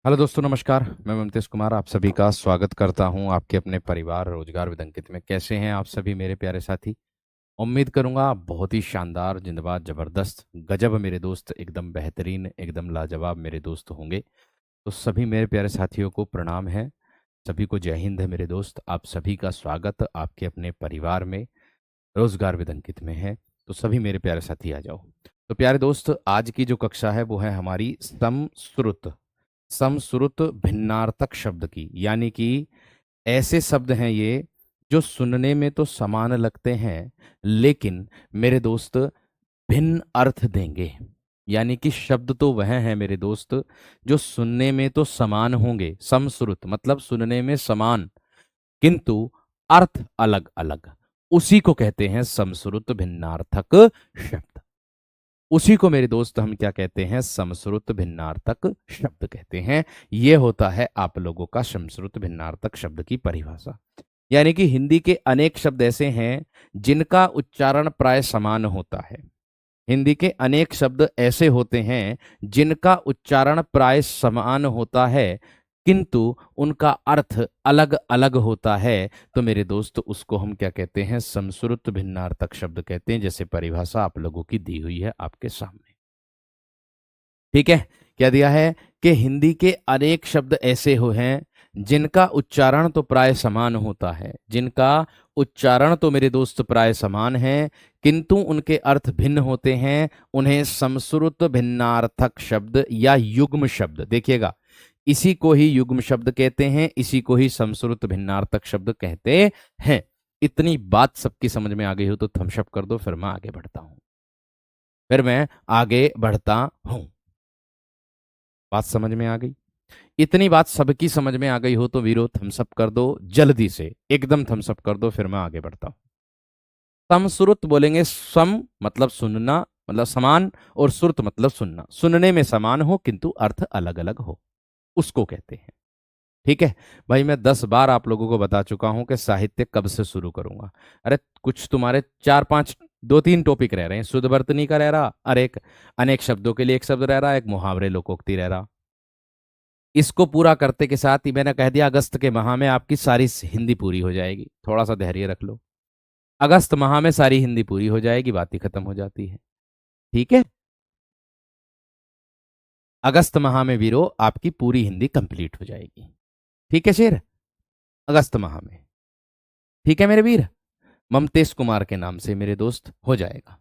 Hello दोस्तों, नमस्कार। मैं ममतेश कुमार आप सभी का स्वागत करता हूं आपके अपने परिवार रोजगार विदंकित में। कैसे हैं आप सभी मेरे प्यारे साथी? उम्मीद करूंगा आप बहुत ही शानदार, जिंदाबाद, जबरदस्त, गजब मेरे दोस्त, एकदम बेहतरीन, एकदम लाजवाब मेरे दोस्त होंगे। तो सभी मेरे प्यारे साथियों को प्रणाम है। सभी को जय हिंद है मेरे दोस्त। आप सभी का स्वागत आपके अपने परिवार में रोजगार विदंकित में है। तो सभी मेरे प्यारे साथी आ जाओ। तो प्यारे दोस्त, आज की जो कक्षा है वो है हमारी समश्रुत समश्रुत भिन्नार्थक शब्द की, यानी कि ऐसे शब्द हैं ये जो सुनने में तो समान लगते हैं, लेकिन मेरे दोस्त भिन्न अर्थ देंगे। यानी कि शब्द तो वह हैं मेरे दोस्त जो सुनने में तो समान होंगे, समश्रुत मतलब सुनने में समान, किंतु अर्थ अलग अलग। उसी को कहते हैं समश्रुत भिन्नार्थक शब्द। उसी को मेरे दोस्त हम क्या कहते हैं? समश्रुत भिन्नार्थक शब्द कहते हैं। यह होता है आप लोगों का समश्रुत भिन्नार्थक शब्द की परिभाषा। यानी कि हिंदी के अनेक शब्द ऐसे हैं जिनका उच्चारण प्राय समान होता है। हिंदी के अनेक शब्द ऐसे होते हैं जिनका उच्चारण प्राय समान होता है, किंतु उनका अर्थ अलग अलग होता है। तो मेरे दोस्त उसको हम क्या कहते हैं? समश्रुत भिन्नार्थक शब्द कहते हैं, जैसे परिभाषा आप लोगों की दी हुई है आपके सामने। ठीक है। क्या दिया है कि हिंदी के अनेक शब्द ऐसे हो हैं जिनका उच्चारण तो प्राय समान होता है, जिनका उच्चारण तो मेरे दोस्त प्राय समान है, किंतु उनके अर्थ भिन्न होते हैं। उन्हें समश्रुत भिन्नार्थक शब्द या युग्म शब्द, देखिएगा, इसी को ही युग्म शब्द कहते हैं, इसी को ही समश्रुत भिन्नार्थक शब्द कहते हैं। इतनी बात सबकी समझ में आ गई हो तो थम्स अप कर दो, फिर मैं आगे बढ़ता हूं। बात समझ में आ गई? इतनी बात सबकी समझ में आ गई हो तो वीरो थम्स अप कर दो, जल्दी से एकदम थम्स अप कर दो, फिर मैं आगे बढ़ता हूं। समश्रुत बोलेंगे, सम मतलब सुनना, मतलब समान, और श्रुत मतलब सुनना, सुनने में समान हो किंतु अर्थ अलग अलग हो, उसको कहते हैं। ठीक है भाई, मैं 10 बार आप लोगों को बता चुका हूं कि साहित्य कब से शुरू करूंगा। अरे कुछ तुम्हारे 4-5, 2-3 टॉपिक रह रहे हैं। शुद्ध वर्तनी का रह रहा, अरे एक अनेक शब्दों के लिए एक शब्द रह रहा, एक मुहावरे लोकोक्ति रह रहा। इसको पूरा करते के साथ ही मैंने कह दिया अगस्त के माह में आपकी सारी हिंदी पूरी हो जाएगी। थोड़ा सा धैर्य रख लो, अगस्त माह में सारी हिंदी पूरी हो जाएगी, बात ही खत्म हो जाती है। ठीक है, अगस्त माह में वीरो आपकी पूरी हिंदी कंप्लीट हो जाएगी। ठीक है शेर, अगस्त माह में। ठीक है मेरे वीर, ममतेश कुमार के नाम से मेरे दोस्त हो जाएगा।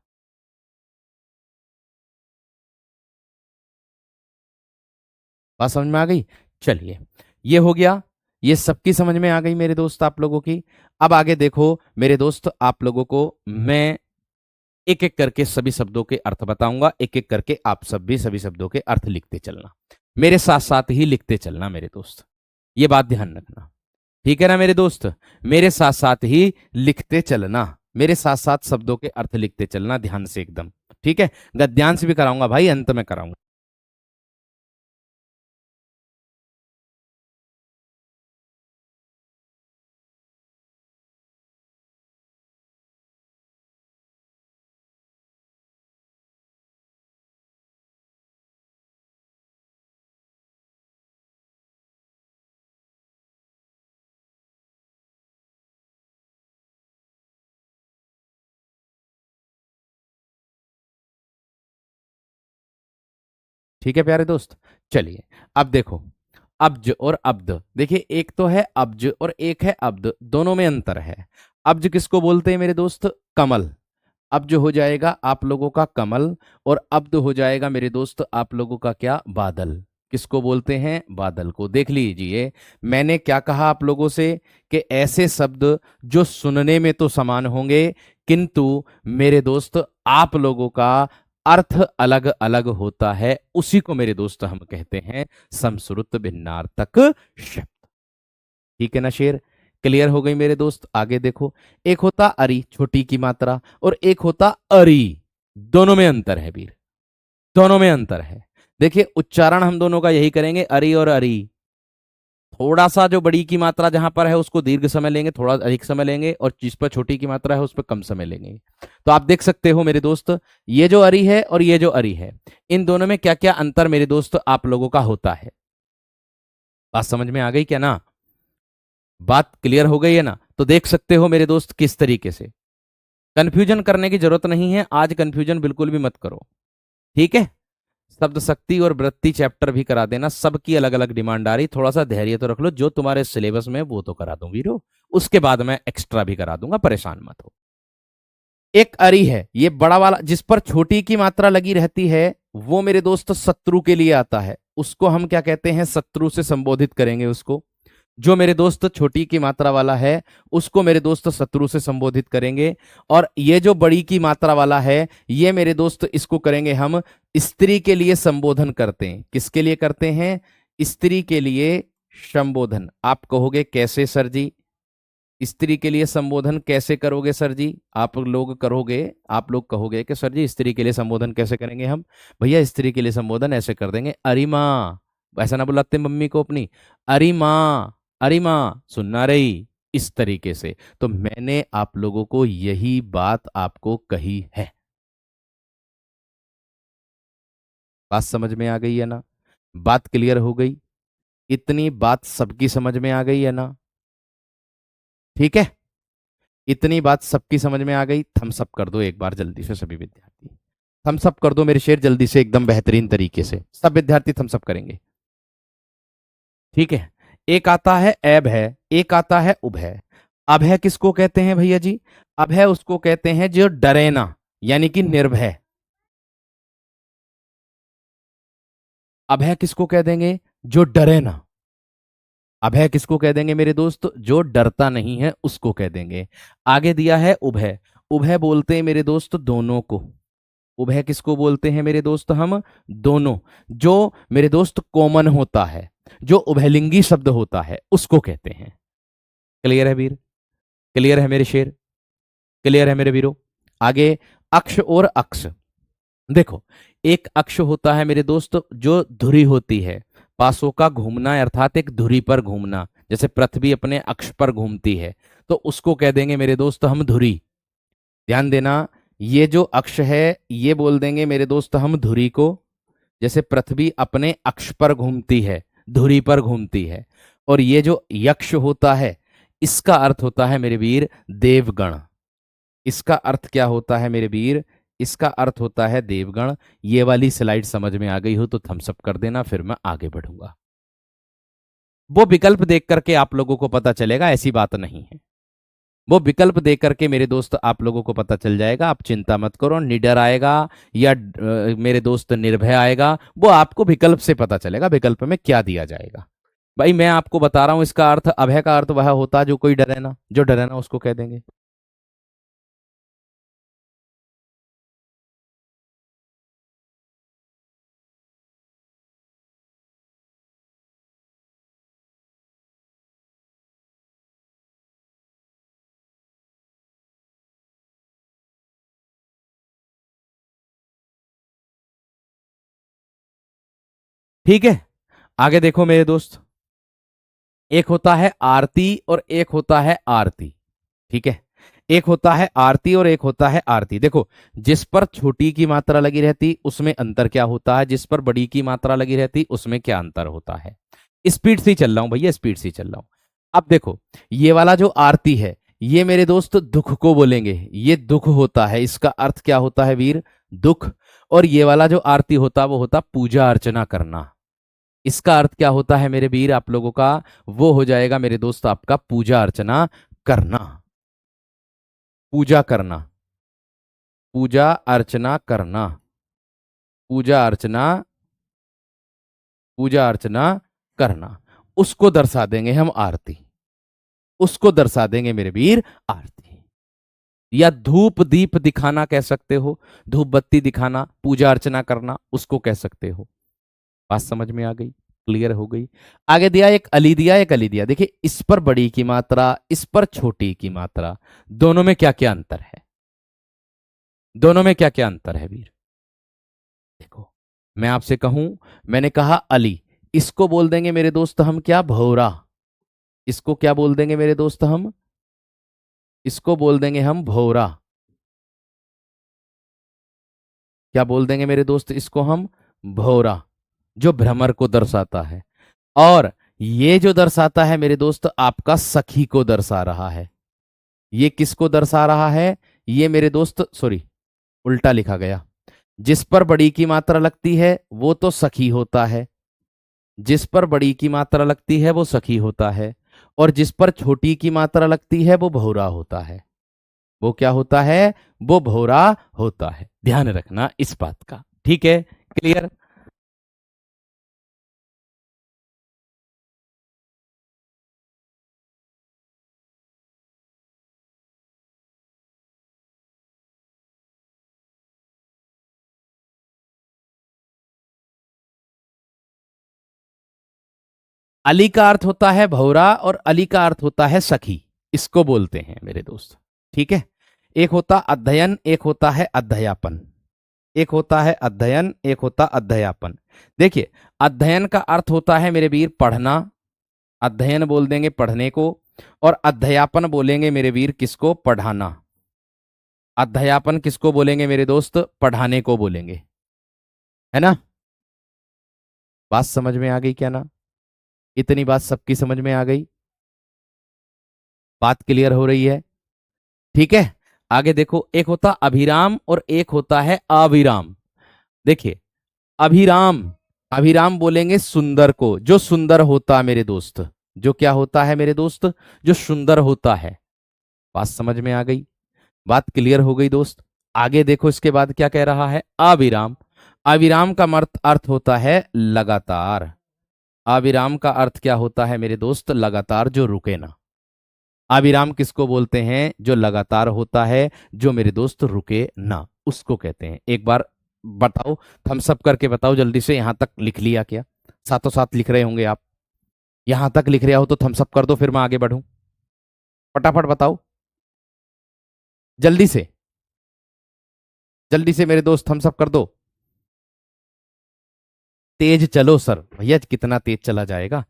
बात समझ में आ गई? चलिए, ये हो गया, ये सबकी समझ में आ गई मेरे दोस्त आप लोगों की। अब आगे देखो मेरे दोस्त, आप लोगों को मैं एक एक करके सभी शब्दों के अर्थ बताऊंगा, एक एक करके आप सब भी सभी शब्दों के अर्थ लिखते चलना, मेरे साथ साथ ही लिखते चलना मेरे दोस्त। ये बात ध्यान रखना, ठीक है ना मेरे दोस्त? मेरे साथ साथ ही लिखते चलना, मेरे साथ साथ शब्दों के अर्थ लिखते चलना ध्यान से एकदम। ठीक है, गद्यांश भी कराऊंगा भाई, अंत में कराऊंगा। ठीक है प्यारे दोस्त, चलिए अब देखो, अब्ज और अब्द। देखिए, एक तो है अब्ज और एक है अब्द, दोनों में अंतर है। अब्ज किसको बोलते हैं मेरे दोस्त? कमल। अब्ज हो जाएगा आप लोगों का कमल, और अब्द हो जाएगा मेरे दोस्त आप लोगों का क्या? बादल। किसको बोलते हैं? बादल को। देख लीजिए, मैंने क्या कहा आप लोगों से कि ऐसे शब्द जो सुनने में तो समान होंगे, किंतु मेरे दोस्त आप लोगों का अर्थ अलग अलग होता है। उसी को मेरे दोस्त हम कहते हैं समश्रुत भिन्नार्थक शब्द। ठीक है ना शेर? क्लियर हो गई मेरे दोस्त? आगे देखो, एक होता अरी, छोटी की मात्रा, और एक होता अरी। दोनों में अंतर है वीर, दोनों में अंतर है। देखिए, उच्चारण हम दोनों का यही करेंगे, अरी और अरी। थोड़ा सा जो बड़ी की मात्रा जहां पर है उसको दीर्घ समय लेंगे, थोड़ा अधिक समय लेंगे, और जिस पर छोटी की मात्रा है उस पर कम समय लेंगे। तो आप देख सकते हो मेरे दोस्त, ये जो अरी है और ये जो अरी है, इन दोनों में क्या क्या अंतर मेरे दोस्त आप लोगों का होता है। बात समझ में आ गई क्या ना? बात क्लियर हो गई है ना? तो देख सकते हो मेरे दोस्त किस तरीके से। कंफ्यूजन करने की जरूरत नहीं है, आज कंफ्यूजन बिल्कुल भी मत करो। ठीक है? शब्द शक्ति और वृत्ति चैप्टर भी करा देना, सबकी अलग अलग डिमांड आ रही, थोड़ा सा धैर्य तो रख लो, जो तुम्हारे सिलेबस में है वो तो करा दूं वीरो, उसके बाद मैं एक्स्ट्रा भी करा दूंगा, परेशान मत हो। एक अरी है, ये बड़ा वाला जिस पर छोटी की मात्रा लगी रहती है, वो मेरे दोस्त शत्रु के लिए आता है, उसको हम क्या कहते हैं? शत्रु से संबोधित करेंगे उसको। जो मेरे दोस्त छोटी की मात्रा वाला है, उसको मेरे दोस्त शत्रु से संबोधित करेंगे। और ये जो बड़ी की मात्रा वाला है, ये मेरे दोस्त इसको करेंगे हम स्त्री के लिए संबोधन करते हैं। किसके लिए करते हैं? स्त्री के लिए संबोधन। आप कहोगे कैसे सर जी? स्त्री के लिए संबोधन कैसे करोगे सर जी? आप लोग कहोगे कि सर जी स्त्री के लिए संबोधन कैसे करेंगे हम? भैया स्त्री के लिए संबोधन ऐसे कर देंगे, अरे माँ। ऐसा ना बुलाते मम्मी को अपनी, अरे माँ, अरे माँ सुनना रही, इस तरीके से। तो मैंने आप लोगों को यही बात आपको कही है। बात समझ में आ गई है ना? बात क्लियर हो गई? इतनी बात सबकी समझ में आ गई है ना? ठीक है? इतनी बात सबकी समझ में आ गई? थम्स अप कर दो एक बार जल्दी से सभी विद्यार्थी। थम्स अप कर दो मेरे शेर जल्दी से, एकदम बेहतरीन तरीके से सब विद्यार्थी थम्स अप करेंगे। ठीक है? एक आता है ऐब है, एक आता है उभ है। अभय किसको कहते हैं भैया जी? अभय उसको कहते हैं जो डरे ना, यानी कि निर्भय। अभय किसको कह देंगे? जो डरे ना। अभय किसको कह देंगे मेरे दोस्त? जो डरता नहीं है उसको कह देंगे। आगे दिया है उभय। उभय बोलते हैं मेरे दोस्त दोनों को। उभय किसको बोलते हैं मेरे दोस्त? हम दोनों। जो मेरे दोस्त कॉमन होता है, जो उभयलिंगी शब्द होता है, उसको कहते हैं। क्लियर है वीर? क्लियर है मेरे शेर? क्लियर है मेरे वीरों? आगे अक्ष और अक्ष। देखो, एक अक्ष होता है मेरे दोस्त जो धुरी होती है, पासों का घूमना, अर्थात एक धुरी पर घूमना, जैसे पृथ्वी अपने अक्ष पर घूमती है, तो उसको कह देंगे मेरे दोस्त हम धुरी। ध्यान देना, ये जो अक्ष है ये बोल देंगे मेरे दोस्त हम धुरी को, जैसे पृथ्वी अपने अक्ष पर घूमती है, धुरी पर घूमती है। और ये जो यक्ष होता है, इसका अर्थ होता है मेरे वीर देवगण। इसका अर्थ क्या होता है मेरे वीर? इसका अर्थ होता है देवगण। ये वाली स्लाइड समझ में आ गई हो तो थम्स अप कर देना, फिर मैं आगे बढ़ूंगा। वो विकल्प देख करके आप लोगों को पता चलेगा, ऐसी बात नहीं है। वो विकल्प देख करके मेरे दोस्त आप लोगों को पता चल जाएगा, आप चिंता मत करो। निडर आएगा या मेरे दोस्त निर्भय आएगा, वो आपको विकल्प से पता चलेगा, विकल्प में क्या दिया जाएगा। भाई मैं आपको बता रहा हूं, इसका अर्थ अभय का अर्थ वह होता है जो कोई डरे ना, जो डरे ना उसको कह देंगे। ठीक है? आगे देखो मेरे दोस्त, एक होता है आरती और एक होता है आरती। ठीक है? एक होता है आरती और एक होता है आरती। देखो, जिस पर छोटी की मात्रा लगी रहती उसमें अंतर क्या होता है, जिस पर बड़ी की मात्रा लगी रहती उसमें क्या अंतर होता है। स्पीड से ही चल रहा हूं भैया, स्पीड से ही चल रहा हूं। अब देखो, ये वाला जो आरती है, ये मेरे दोस्त दुख को बोलेंगे, ये दुख होता है, इसका अर्थ क्या होता है वीर? दुख। और ये वाला जो आरती होता वो होता पूजा अर्चना करना। इसका अर्थ क्या होता है मेरे वीर आप लोगों का? वो हो जाएगा मेरे दोस्त आपका पूजा अर्चना करना। पूजा करना, पूजा अर्चना करना, पूजा अर्चना, पूजा अर्चना करना, उसको दर्शा देंगे हम आरती। उसको दर्शा देंगे मेरे वीर आरती। या धूप दीप दिखाना कह सकते हो, धूप बत्ती दिखाना, पूजा अर्चना करना, उसको कह सकते हो। बात समझ में आ गई? क्लियर हो गई? आगे दिया एक अली दिया, एक अली दिया। देखिए, इस पर बड़ी की मात्रा, इस पर छोटी की मात्रा, दोनों में क्या क्या अंतर है? दोनों में क्या क्या अंतर है वीर? देखो, मैं आपसे कहूं, मैंने कहा अली, इसको बोल देंगे मेरे दोस्त हम क्या? भौरा। इसको क्या बोल देंगे मेरे दोस्त हम? इसको बोल देंगे हम भौरा। क्या बोल देंगे मेरे दोस्त इसको हम? भौरा, जो भ्रमर को दर्शाता है। और ये जो दर्शाता है मेरे दोस्त आपका सखी को दर्शा रहा है। ये किसको दर्शा रहा है? ये मेरे दोस्त, सॉरी, उल्टा लिखा गया। जिस पर बड़ी की मात्रा लगती है वो तो सखी होता है, जिस पर बड़ी की मात्रा लगती है वो सखी होता है, और जिस पर छोटी की मात्रा लगती है वो भौरा होता है। वो क्या होता है? वो भौरा होता है। ध्यान रखना इस बात का, ठीक है? क्लियर? अली का अर्थ होता है भौरा और अली का अर्थ होता है सखी। इसको बोलते हैं मेरे दोस्त, ठीक है? एक होता अध्ययन, एक होता है अध्यापन। एक होता है अध्ययन, एक होता अध्यापन। देखिए, अध्ययन का अर्थ होता है मेरे वीर पढ़ना, अध्ययन बोल देंगे पढ़ने को, और अध्यापन बोलेंगे मेरे वीर किसको? पढ़ाना। अध्यापन किसको बोलेंगे मेरे दोस्त? पढ़ाने को बोलेंगे, है ना? बात समझ में आ गई क्या ना? इतनी बात सबकी समझ में आ गई? बात क्लियर हो रही है? ठीक है, आगे देखो, एक होता अभिराम और एक होता है अविराम। देखिए, अभिराम, अभिराम बोलेंगे सुंदर को, जो सुंदर होता मेरे दोस्त, जो क्या होता है मेरे दोस्त? जो सुंदर होता है। बात समझ में आ गई? बात क्लियर हो गई दोस्त? आगे देखो, इसके बाद क्या कह रहा है? अविराम। अविराम का अर्थ होता है लगातार। अविराम का अर्थ क्या होता है मेरे दोस्त? लगातार, जो रुके ना। अविराम किसको बोलते हैं? जो लगातार होता है, जो मेरे दोस्त रुके ना, उसको कहते हैं। एक बार बताओ, थम्स अप करके बताओ जल्दी से, यहां तक लिख लिया क्या? साथों साथ लिख रहे होंगे आप। यहां तक लिख रहे हो तो थम्स अप कर दो, फिर मैं आगे बढ़ूं। फटाफट बताओ, जल्दी से, जल्दी से मेरे दोस्त थम्स अप कर दो। तेज चलो सर, भैया कितना तेज चला जाएगा?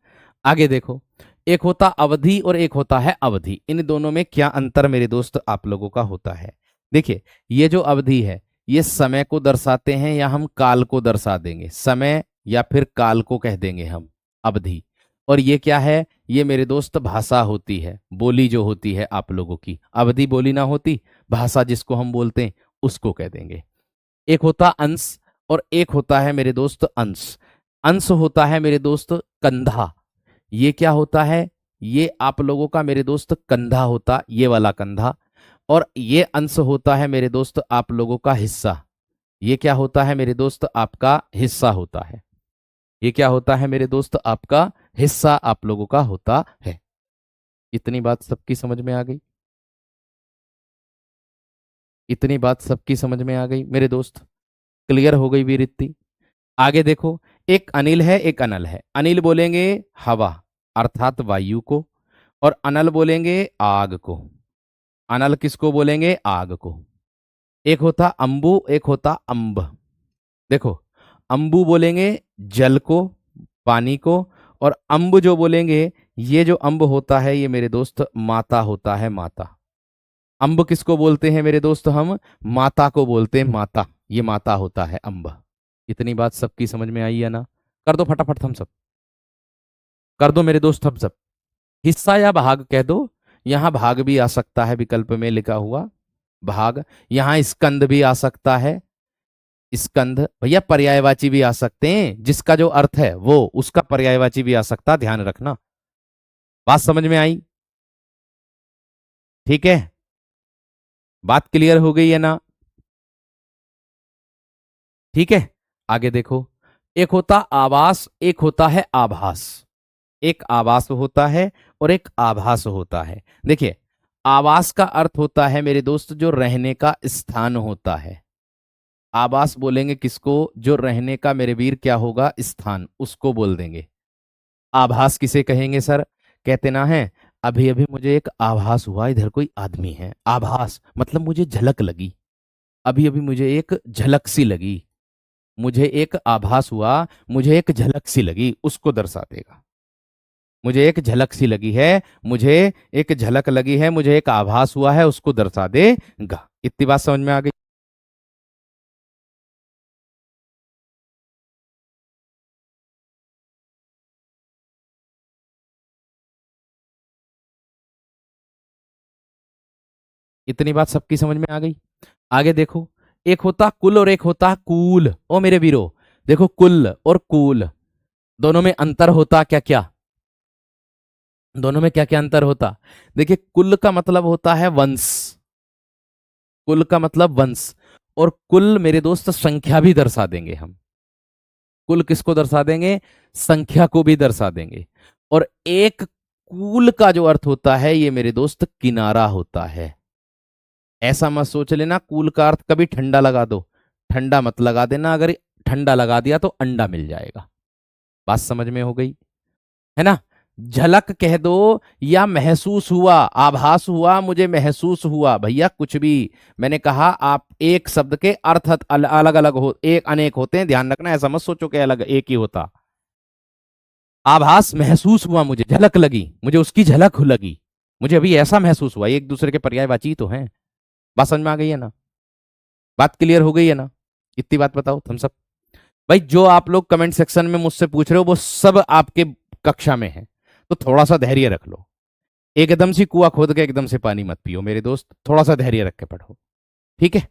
आगे देखो, एक होता अवधि और एक होता है अवधि। इन दोनों में क्या अंतर मेरे दोस्त आप लोगों का होता है? देखिए, ये जो अवधि है, ये समय को दर्शाते हैं या हम काल को दर्शा देंगे? समय या फिर काल को कह देंगे हम अवधि। और ये क्या है? ये मेरे दोस्त भाषा होती है, बोली जो होती है आप लोगों की। अवधि बोली ना होती, भाषा जिसको हम बोलते हैं उसको कह देंगे। एक होता अंश और एक होता है मेरे दोस्त अंश। अंश होता है मेरे दोस्त कंधा। ये क्या होता है? ये आप लोगों का मेरे दोस्त कंधा होता, ये वाला कंधा। और ये अंश होता है मेरे दोस्त आप लोगों का हिस्सा। ये क्या होता है मेरे दोस्त? आपका हिस्सा होता है। ये क्या होता है मेरे दोस्त? आपका हिस्सा आप लोगों का होता है। इतनी बात सबकी समझ में आ गई? इतनी बात सबकी समझ में आ गई मेरे दोस्त? क्लियर हो गई वीर इतनी? आगे देखो, एक अनिल है एक अनल है। अनिल बोलेंगे हवा अर्थात वायु को, और अनल बोलेंगे आग को। अनल किसको बोलेंगे? आग को। एक होता अंबु, एक होता अंब। देखो, अंबु बोलेंगे जल को, पानी को, और अंब जो बोलेंगे, ये जो अंब होता है ये मेरे दोस्त माता होता है, माता। अंब किसको बोलते हैं मेरे दोस्त? हम माता को बोलते हैं, माता। ये माता होता है अंब। इतनी बात सबकी समझ में आई है ना? कर दो फटाफट थम्स अप, कर दो मेरे दोस्त थम्स अप। हिस्सा या भाग कह दो, यहां भाग भी आ सकता है विकल्प में लिखा हुआ, भाग। यहां स्कंद भी आ सकता है, स्कंद। भैया पर्यायवाची भी आ सकते हैं, जिसका जो अर्थ है वो उसका पर्यायवाची भी आ सकता, ध्यान रखना। बात समझ में आई? ठीक है, बात क्लियर हो गई है ना? ठीक है, आगे देखो, एक होता आवास, एक होता है आभास। एक आवास होता है और एक आभास होता है। देखिए, आवास का अर्थ होता है मेरे दोस्त जो रहने का स्थान होता है। आवास बोलेंगे किसको? जो रहने का मेरे वीर क्या होगा? स्थान, उसको बोल देंगे। आभास किसे कहेंगे सर? कहते ना है, अभी अभी मुझे एक आभास हुआ इधर कोई आदमी है। आभास मतलब मुझे झलक लगी, अभी अभी मुझे एक झलक सी लगी, मुझे एक आभास हुआ, मुझे एक झलक सी लगी, उसको दर्शा देगा। मुझे एक झलक सी लगी है, मुझे एक झलक लगी है, मुझे एक आभास हुआ है, उसको दर्शा देगा। इतनी बात समझ में आ गई? इतनी बात सबकी समझ में आ गई। आगे देखो, एक होता कुल और एक होता कूल। ओ मेरे वीरो, देखो कुल और कूल, दोनों में अंतर होता क्या क्या? दोनों में क्या क्या अंतर होता? देखिए, कुल का मतलब होता है वंश, कुल का मतलब वंश। और कुल मेरे दोस्त संख्या भी दर्शा देंगे हम। कुल किसको दर्शा देंगे? संख्या को भी दर्शा देंगे। और एक कूल का जो अर्थ होता है ये मेरे दोस्त किनारा होता है। ऐसा मत सोच लेना कूल का अर्थ कभी ठंडा लगा दो, ठंडा मत लगा देना। अगर ठंडा लगा दिया तो अंडा मिल जाएगा। बात समझ में हो गई है ना? झलक कह दो या महसूस हुआ, आभास हुआ, मुझे महसूस हुआ, भैया कुछ भी। मैंने कहा आप एक शब्द के अर्थ अलग अलग हो, एक अनेक होते हैं, ध्यान रखना। ऐसा मत सोचो कि अलग एक ही होता। आभास महसूस हुआ, मुझे झलक लगी, मुझे उसकी झलक लगी, मुझे अभी ऐसा महसूस हुआ, एक दूसरे के पर्यायवाची तो हैं। बात समझ में आ गई है ना? बात क्लियर हो गई है ना? इतनी बात बताओ तुम सब। भाई जो आप लोग कमेंट सेक्शन में मुझसे पूछ रहे हो वो सब आपके कक्षा में है, तो थोड़ा सा धैर्य रख लो। एकदम से कुआं खोद के एकदम से पानी मत पियो मेरे दोस्त, थोड़ा सा धैर्य रख के पढ़ो। ठीक है?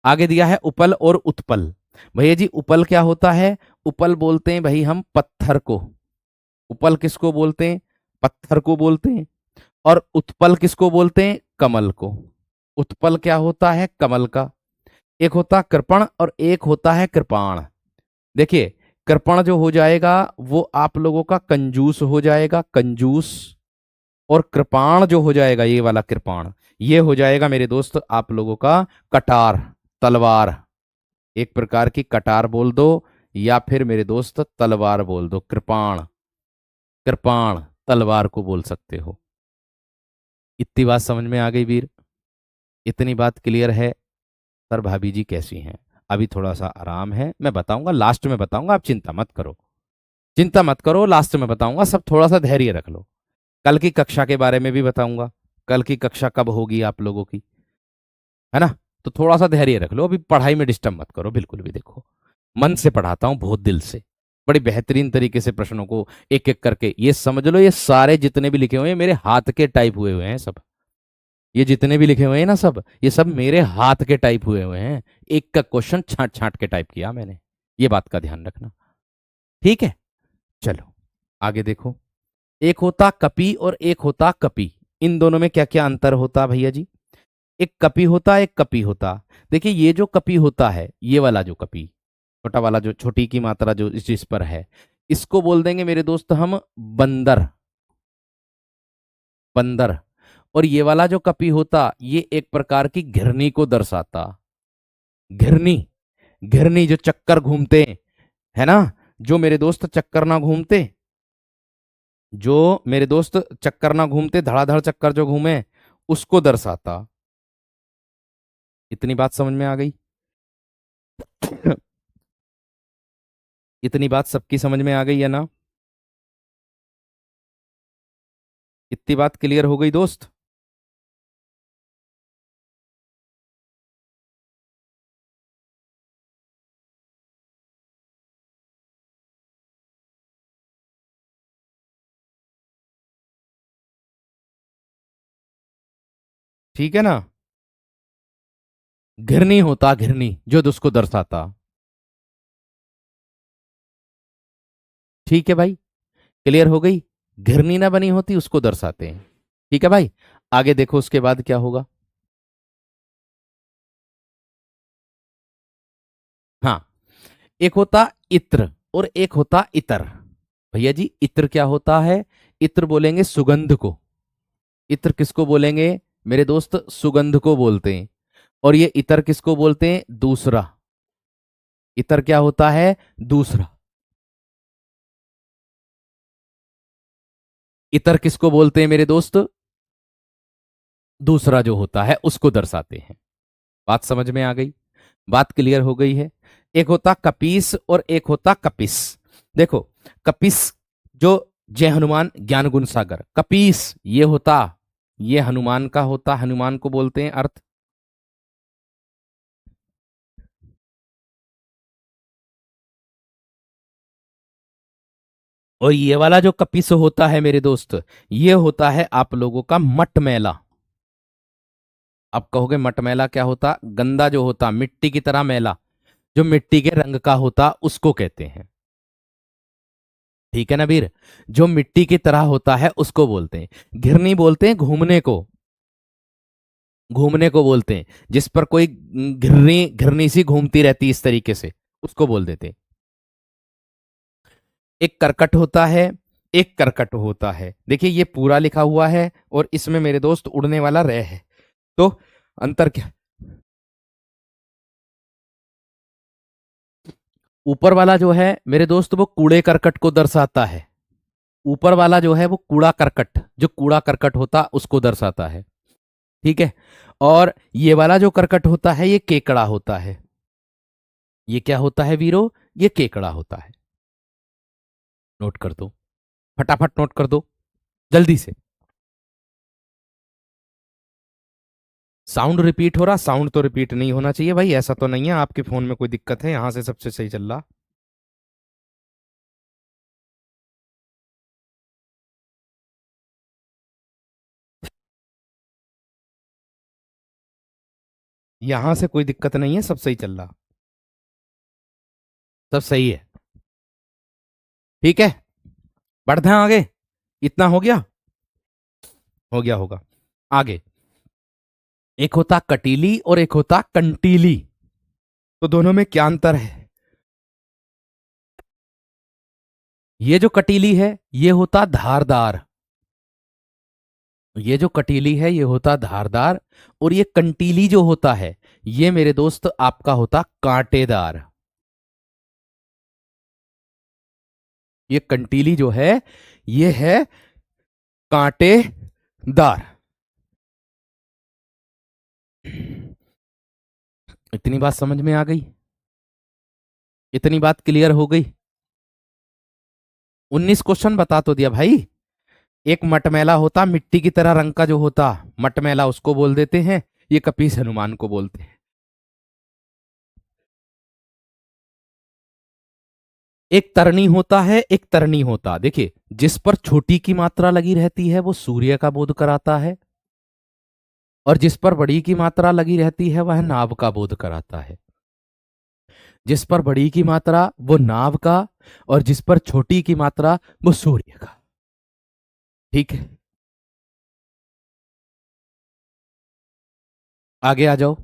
आगे दिया है उपल और उत्पल। भैया जी उपल क्या होता है? उपल बोलते हैं भाई हम पत्थर को। उपल किसको बोलते हैं? पत्थर को बोलते हैं। और उत्पल किसको बोलते हैं? कमल को। उत्पल क्या होता है? कमल का। एक होता कृपण और एक होता है कृपाण। देखिए, कृपण जो हो जाएगा वो आप लोगों का कंजूस हो जाएगा, कंजूस। और कृपाण जो हो जाएगा, ये वाला कृपाण, ये हो जाएगा मेरे दोस्त आप लोगों का कटार, तलवार। एक प्रकार की कटार बोल दो या फिर मेरे दोस्त तलवार बोल दो। कृपाण, कृपाण तलवार को बोल सकते हो। इतनी बात समझ में आ गई वीर? इतनी बात क्लियर है? सर भाभी जी कैसी हैं? अभी थोड़ा सा आराम है, मैं बताऊंगा, लास्ट में बताऊंगा, आप चिंता मत करो। चिंता मत करो, लास्ट में बताऊंगा सब, थोड़ा सा धैर्य रख लो। कल की कक्षा के बारे में भी बताऊंगा, कल की कक्षा कब होगी आप लोगों की, है ना? तो थोड़ा सा धैर्य रख लो, अभी पढ़ाई में डिस्टर्ब मत करो बिल्कुल भी। देखो, मन से पढ़ाता हूं, बहुत दिल से, बड़ी बेहतरीन तरीके से प्रश्नों को एक एक करके, ये समझ लो ये सारे जितने भी लिखे हुए हैं मेरे हाथ के टाइप हुए हुए हैं सब। ये जितने भी लिखे हुए हैं ना सब, ये सब मेरे हाथ के टाइप हुए हुए हैं। एक का क्वेश्चन छांट छांट के टाइप किया मैंने, ये बात का ध्यान रखना। ठीक है? चलो आगे देखो। एक होता कपि और एक होता कपि। इन दोनों में क्या क्या अंतर होता भैया जी? एक कपि होता, एक कपि होता। देखिए, ये जो कपि होता है, ये वाला जो कपि, छोटा वाला जो छोटी की मात्रा जो इस चीज पर है, इसको बोल देंगे मेरे दोस्त हम बंदर, बंदर। और ये वाला जो कपि होता, ये एक प्रकार की घिरनी को दर्शाता। घिरनी, घिरनी जो चक्कर घूमते, है ना? जो मेरे दोस्त चक्कर ना घूमते, जो मेरे दोस्त चक्कर ना घूमते, धड़ाधड़ चक्कर जो घूमे, उसको दर्शाता। इतनी बात समझ में आ गई? इतनी बात सबकी समझ में आ गई है ना? इतनी बात क्लियर हो गई दोस्त? ठीक है ना? घिरनी होता, घिरनी जो उसको दर्शाता। ठीक है भाई, क्लियर हो गई? घिरनी ना बनी होती उसको दर्शाते हैं। ठीक है भाई? आगे देखो उसके बाद क्या होगा। हाँ, एक होता इत्र और एक होता इतर। भैया जी इत्र क्या होता है? इत्र बोलेंगे सुगंध को। इत्र किसको बोलेंगे मेरे दोस्त? सुगंध को बोलते हैं। और ये इतर किसको बोलते हैं? दूसरा। इतर क्या होता है? दूसरा। इतर किसको बोलते हैं मेरे दोस्त? दूसरा जो होता है उसको दर्शाते हैं। बात समझ में आ गई? बात क्लियर हो गई है? एक होता कपीस और एक होता कपिस। देखो, कपिस जो जय हनुमान ज्ञान गुण सागर, कपीस ये होता, ये हनुमान का होता, हनुमान को बोलते हैं अर्थ। और ये वाला जो कपिस होता है मेरे दोस्त, ये होता है आप लोगों का मटमैला। अब कहोगे मटमैला क्या होता? गंदा जो होता, मिट्टी की तरह मैला, जो मिट्टी के रंग का होता उसको कहते हैं। ठीक है ना वीर? जो मिट्टी की तरह होता है उसको बोलते हैं। घिरनी बोलते हैं घूमने को, घूमने को बोलते हैं। जिस पर कोई घिरनी घिरनी सी घूमती रहती इस तरीके से, उसको बोल देते हैं। एक करकट होता है, एक करकट होता है। देखिए ये पूरा लिखा हुआ है और इसमें मेरे दोस्त उड़ने वाला रह है, तो अंतर क्या? ऊपर वाला जो है मेरे दोस्त वो कूड़े करकट को दर्शाता है। ऊपर वाला जो है वो कूड़ा करकट, जो कूड़ा करकट होता उसको दर्शाता है। ठीक है। और ये वाला जो करकट होता है ये केकड़ा होता है। ये क्या होता है वीरो? ये केकड़ा होता है। नोट कर दो, फटाफट नोट कर दो, जल्दी से। साउंड रिपीट हो रहा? साउंड तो रिपीट नहीं होना चाहिए भाई, ऐसा तो नहीं है आपके फोन में कोई दिक्कत है? यहां से सबसे सही चल रहा। यहां से कोई दिक्कत नहीं है, सब सही चल रहा, सब सही है। ठीक है, बढ़ते हैं आगे। इतना हो गया? हो गया होगा। आगे, एक होता कटीली और एक होता कंटीली, तो दोनों में क्या अंतर है? ये जो कटीली है ये होता धारदार, ये जो कटीली है ये होता धारदार, और ये कंटीली जो होता है ये मेरे दोस्त आपका होता कांटेदार। ये कंटीली जो है ये है कांटेदार। इतनी बात समझ में आ गई? इतनी बात क्लियर हो गई? 19 क्वेश्चन बता तो दिया भाई। एक मटमैला होता, मिट्टी की तरह रंग का जो होता, मटमैला उसको बोल देते हैं। ये कपीस हनुमान को बोलते हैं। एक तरनी होता है, एक तरनी होता। देखिए जिस पर छोटी की मात्रा लगी रहती है वो सूर्य का बोध कराता है, और जिस पर बड़ी की मात्रा लगी रहती है वह नाभ का बोध कराता है। जिस पर बड़ी की मात्रा वो नाभ का, और जिस पर छोटी की मात्रा वो सूर्य का। ठीक है, आगे आ जाओ।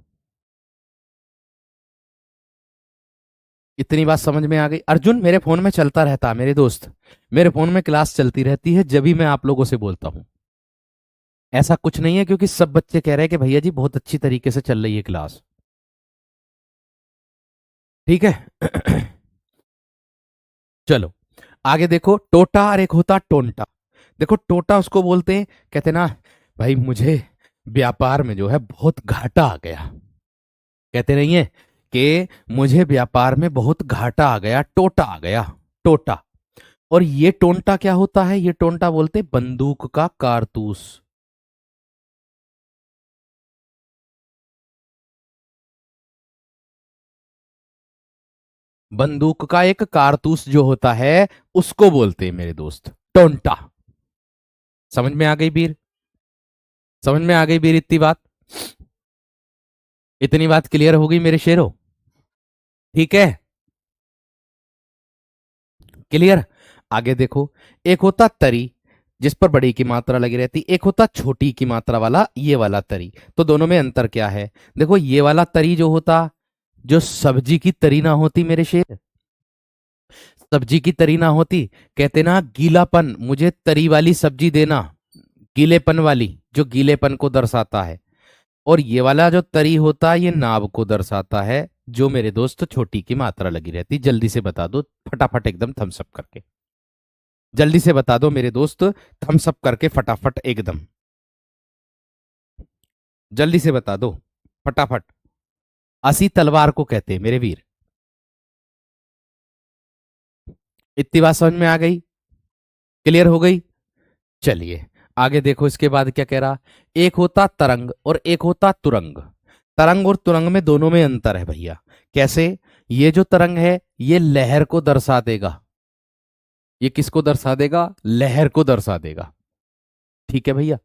इतनी बात समझ में आ गई? अर्जुन मेरे फोन में चलता रहता मेरे दोस्त, मेरे फोन में क्लास चलती रहती है जब भी मैं आप लोगों से बोलता हूं। ऐसा कुछ नहीं है, क्योंकि सब बच्चे कह रहे हैं कि भैया जी बहुत अच्छी तरीके से चल रही है क्लास। ठीक है। चलो आगे देखो, टोटा और एक होता टोंटा। देखो टोटा उसको बोलते हैं, कहते ना भाई मुझे व्यापार में जो है बहुत घाटा आ गया। कहते नहीं है कि मुझे व्यापार में बहुत घाटा आ गया, टोटा आ गया, टोटा। और ये टोंटा क्या होता है? ये टोंटा बोलते बंदूक का कारतूस। बंदूक का एक कारतूस जो होता है उसको बोलते हैं मेरे दोस्त टोंटा। समझ में आ गई वीर? समझ में आ गई वीर इतनी बात? इतनी बात क्लियर हो गई मेरे शेरों? ठीक है, क्लियर। आगे देखो, एक होता तरी जिस पर बड़ी की मात्रा लगी रहती, एक होता छोटी की मात्रा वाला ये वाला तरी। तो दोनों में अंतर क्या है? देखो ये वाला तरी जो होता, जो सब्जी की तरी ना होती मेरे शेर, सब्जी की तरी ना होती, कहते ना गीलापन, मुझे तरी वाली सब्जी देना, गीलेपन वाली, जो गीलेपन को दर्शाता है। और ये वाला जो तरी होता है ये नाव को दर्शाता है, जो मेरे दोस्त छोटी की मात्रा लगी रहती। जल्दी से बता दो फटाफट, एकदम थम्स अप करके, जल्दी से बता दो मेरे दोस्त, थम्स अप करके फटाफट एकदम, जल्दी से बता दो फटाफट। असी तलवार को कहते हैं मेरे वीर। इतनी बात समझ में आ गई? क्लियर हो गई? चलिए आगे देखो, इसके बाद क्या कह रहा। एक होता तरंग और एक होता तुरंग। तरंग और तुरंग में दोनों में अंतर है भैया। कैसे? ये जो तरंग है ये लहर को दर्शा देगा। ये किसको दर्शा देगा? लहर को दर्शा देगा। ठीक है भैया।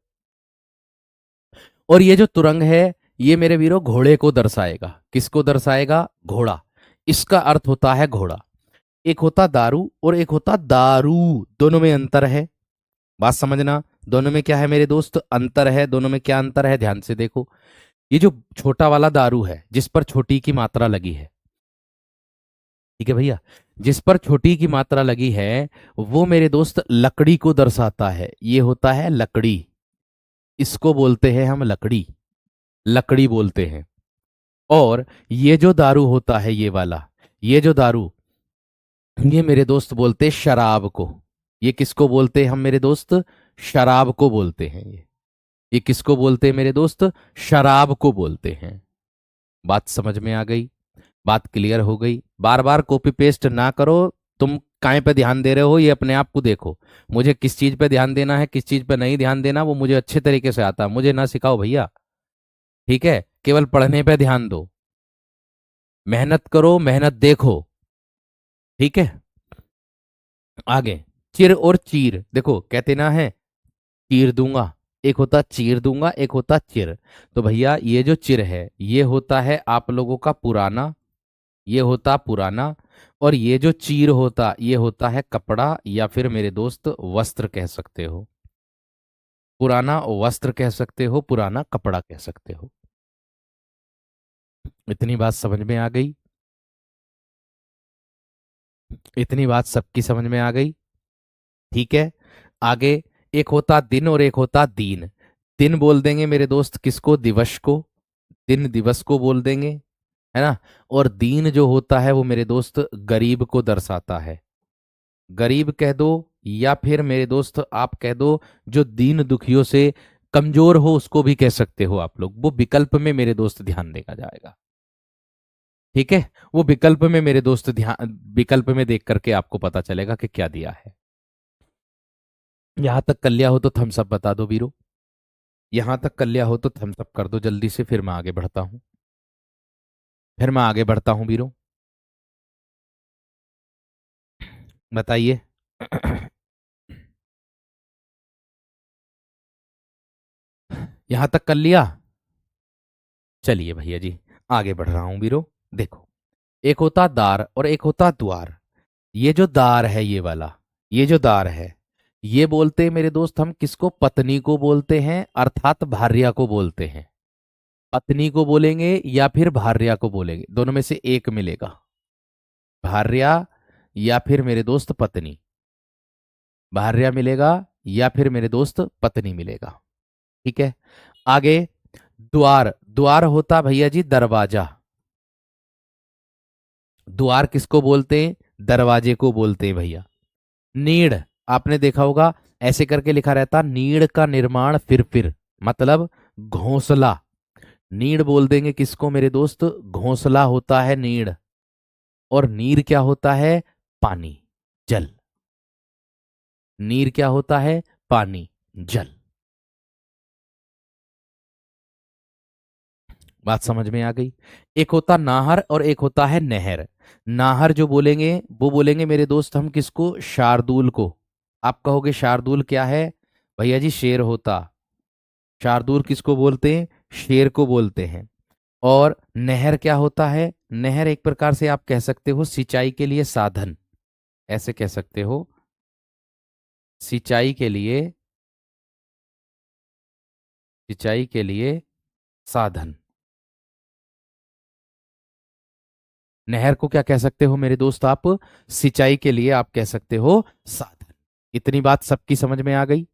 और ये जो तुरंग है ये मेरे वीरों घोड़े को दर्शाएगा। किसको दर्शाएगा? घोड़ा। इसका अर्थ होता है घोड़ा। एक होता दारू और एक होता दारू, दोनों में अंतर है। बात समझना, दोनों में क्या है मेरे दोस्त? अंतर है। दोनों में क्या अंतर है? ध्यान से देखो। ये जो छोटा वाला दारू है, जिस पर छोटी की मात्रा लगी है, ठीक है भैया, जिस पर छोटी की मात्रा लगी है, वो मेरे दोस्त लकड़ी को दर्शाता है। ये होता है लकड़ी, इसको बोलते हैं हम लकड़ी, लकड़ी बोलते हैं। और ये जो दारू होता है, ये वाला, ये जो दारू, ये मेरे दोस्त बोलते हैं शराब को। ये किसको बोलते हैं हम मेरे दोस्त? शराब को बोलते हैं। ये किसको बोलते हैं मेरे दोस्त? शराब को बोलते हैं। बात समझ में आ गई? बात क्लियर हो गई? बार बार कॉपी पेस्ट ना करो। तुम काय पे ध्यान दे रहे हो, ये अपने आप को देखो। मुझे किस चीज पे ध्यान देना है, किस चीज पे नहीं ध्यान देना, वो मुझे अच्छे तरीके से आता है। मुझे ना सिखाओ भैया, ठीक है? केवल पढ़ने पे ध्यान दो, मेहनत करो, मेहनत देखो, ठीक है? आगे, चिर और चीर, देखो कहते ना है चीर दूंगा, एक होता चीर दूंगा, एक होता चिर। तो भैया ये जो चिर है, ये होता है आप लोगों का पुराना, ये होता पुराना। और ये जो चीर होता, ये होता है कपड़ा, या फिर मेरे दोस्त वस्त्र कह सकते हो। पुराना वस्त्र कह सकते हो, पुराना कपड़ा कह सकते हो। इतनी बात समझ में आ गई? इतनी बात सबकी समझ में आ गई? ठीक है। आगे, एक होता दिन और एक होता दीन। दिन बोल देंगे मेरे दोस्त किसको? दिवस को। दिन दिवस को बोल देंगे, है ना? और दीन जो होता है वो मेरे दोस्त गरीब को दर्शाता है। गरीब कह दो, या फिर मेरे दोस्त आप कह दो जो दीन दुखियों से कमजोर हो, उसको भी कह सकते हो आप लोग। वो विकल्प में मेरे दोस्त ध्यान देगा जाएगा, ठीक है? वो विकल्प में मेरे दोस्त ध्यान, विकल्प में देख करके आपको पता चलेगा कि क्या दिया है। यहां तक कर लिया हो तो थम्स अप बता दो वीरो। यहां तक कर लिया हो तो थम्स अप कर दो जल्दी से, फिर मैं आगे बढ़ता हूं। फिर मैं आगे बढ़ता हूं वीरो, बताइए। यहां तक कर लिया? चलिए भैया जी, आगे बढ़ रहा हूं वीरो। देखो, एक होता दार और एक होता द्वार। ये जो दार है, ये वाला, ये जो दार है, ये बोलते हैं मेरे दोस्त हम किसको? पत्नी को बोलते हैं, अर्थात भार्या को बोलते हैं। पत्नी को बोलेंगे या फिर भार्या को बोलेंगे, दोनों में से एक मिलेगा। भार्या या फिर मेरे दोस्त पत्नी। भार्या मिलेगा या फिर मेरे दोस्त पत्नी मिलेगा, ठीक है? आगे, द्वार। द्वार होता भैया जी दरवाजा। द्वार किसको बोलते हैं? दरवाजे को बोलते हैं भैया। नीड़, आपने देखा होगा ऐसे करके लिखा रहता, नीड़ का निर्माण फिर, मतलब घोंसला। नीड़ बोल देंगे किसको मेरे दोस्त? घोंसला होता है नीड़। और नीर क्या होता है? पानी, जल। नीर क्या होता है? पानी, जल। बात समझ में आ गई? एक होता नाहर और एक होता है नहर। नाहर जो बोलेंगे वो बोलेंगे मेरे दोस्त हम किसको? शार्दूल को। आप कहोगे शार्दूल क्या है? भैया जी शेर होता। शार्दूल किसको बोलते हैं? शेर को बोलते हैं। और नहर क्या होता है? नहर एक प्रकार से आप कह सकते हो सिंचाई के लिए साधन, ऐसे कह सकते हो, सिंचाई के लिए, सिंचाई के लिए साधन। नहर को क्या कह सकते हो मेरे दोस्त आप? सिंचाई के लिए आप कह सकते हो साधन। इतनी बात सबकी समझ में आ गई?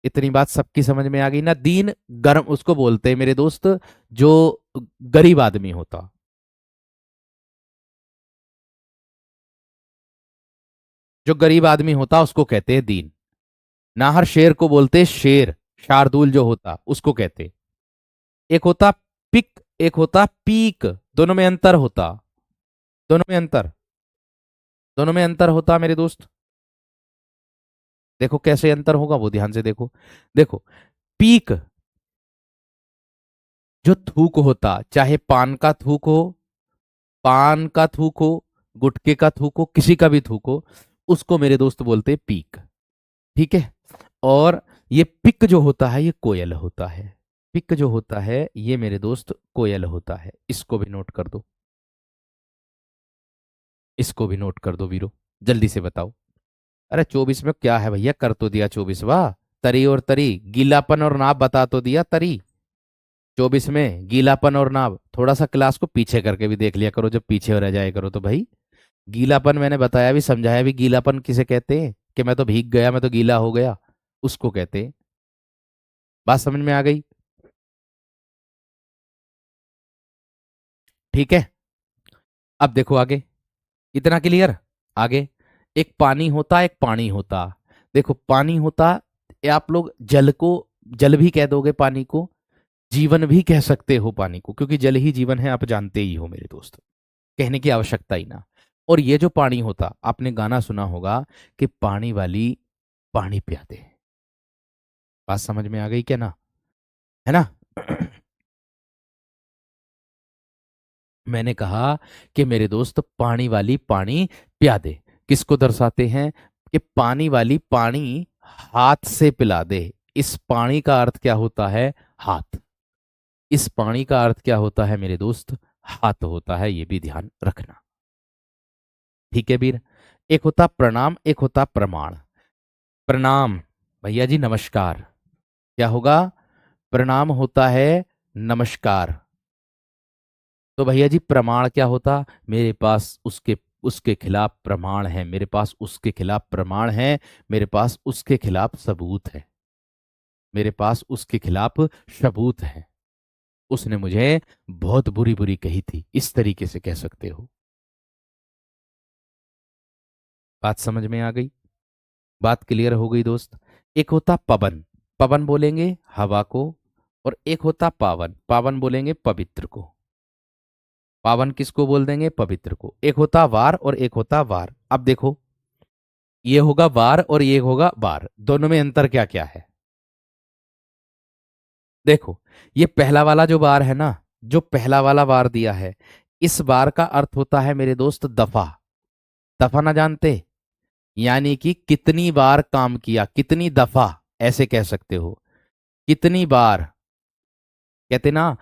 इतनी बात सबकी समझ में आ गई ना? दीन गर्म उसको बोलते हैं मेरे दोस्त जो गरीब आदमी होता। जो गरीब आदमी होता उसको कहते हैं दीन। नाहर शेर को बोलते हैं शेर, शार्दुल जो होता उसको कहते हैं। एक होता पिक, एक होता पीक, दोनों में अंतर होता। दोनों में अंतर, दोनों में अंतर होता मेरे दोस्त। देखो कैसे अंतर होगा वो ध्यान से देखो। देखो, पीक जो थूक होता, चाहे पान का थूक हो, पान का थूक हो, गुटखे का थूक हो, किसी का भी थूक हो, उसको मेरे दोस्त बोलते हैं पीक, ठीक है? और ये पिक जो होता है ये कोयल होता है। पिक जो होता है ये मेरे दोस्त कोयल होता है। इसको भी नोट कर दो, इसको भी नोट कर दो वीरो, जल्दी से बताओ। अरे 24 में क्या है भैया, कर तो दिया 24, वाह। तरी और तरी, गीलापन और नाप बता तो दिया। तरी 24 में गीलापन और नाप, थोड़ा सा क्लास को पीछे करके भी देख लिया करो, जब पीछे रह जाया करो तो भाई। गीलापन मैंने बताया भी, समझाया भी, गीलापन किसे कहते हैं, कि मैं तो भीग गया, मैं तो गीला हो गया, उसको कहते हैं। बात समझ में आ गई? ठीक है, अब देखो आगे, इतना क्लियर? आगे, एक पानी होता, एक पानी होता। देखो पानी होता, ये आप लोग जल को, जल भी कह दोगे पानी को, जीवन भी कह सकते हो पानी को, क्योंकि जल ही जीवन है, आप जानते ही हो मेरे दोस्त, कहने की आवश्यकता ही ना। और ये जो पानी होता, आपने गाना सुना होगा कि पानी वाली पानी पिया दे। बात समझ में आ गई क्या ना, है ना? मैंने कहा कि मेरे दोस्त पानी वाली पानी पिया दे, किसको दर्शाते हैं? कि पानी वाली पानी हाथ से पिला दे। इस पानी का अर्थ क्या होता है? हाथ। इस पानी का अर्थ क्या होता है मेरे दोस्त? हाथ होता है, ये भी ध्यान रखना। ठीक है वीर? एक होता प्रणाम, एक होता प्रमाण। प्रणाम, भैया जी नमस्कार, क्या होगा? प्रणाम होता है नमस्कार। तो भैया जी प्रमाण क्या होता? मेरे पास उसके उसके खिलाफ प्रमाण है, मेरे पास उसके खिलाफ प्रमाण है, मेरे पास उसके खिलाफ सबूत है, मेरे पास उसके खिलाफ सबूत है, उसने मुझे बहुत बुरी बुरी कही थी, इस तरीके से कह सकते हो। बात समझ में आ गई? बात क्लियर हो गई दोस्त? एक होता पवन, पवन बोलेंगे हवा को, और एक होता पावन, पावन बोलेंगे पवित्र को। पावन किसको बोल देंगे? पवित्र को। एक होता वार और एक होता वार। अब देखो, ये होगा वार और ये होगा वार, दोनों में अंतर क्या क्या है? देखो, ये पहला वाला जो वार है ना, जो पहला वाला वार दिया है, इस वार का अर्थ होता है मेरे दोस्त दफा। दफा ना जानते? यानी कि कितनी बार काम किया, कितनी दफा, ऐसे कह सकते हो। कितनी बार, कहते ना,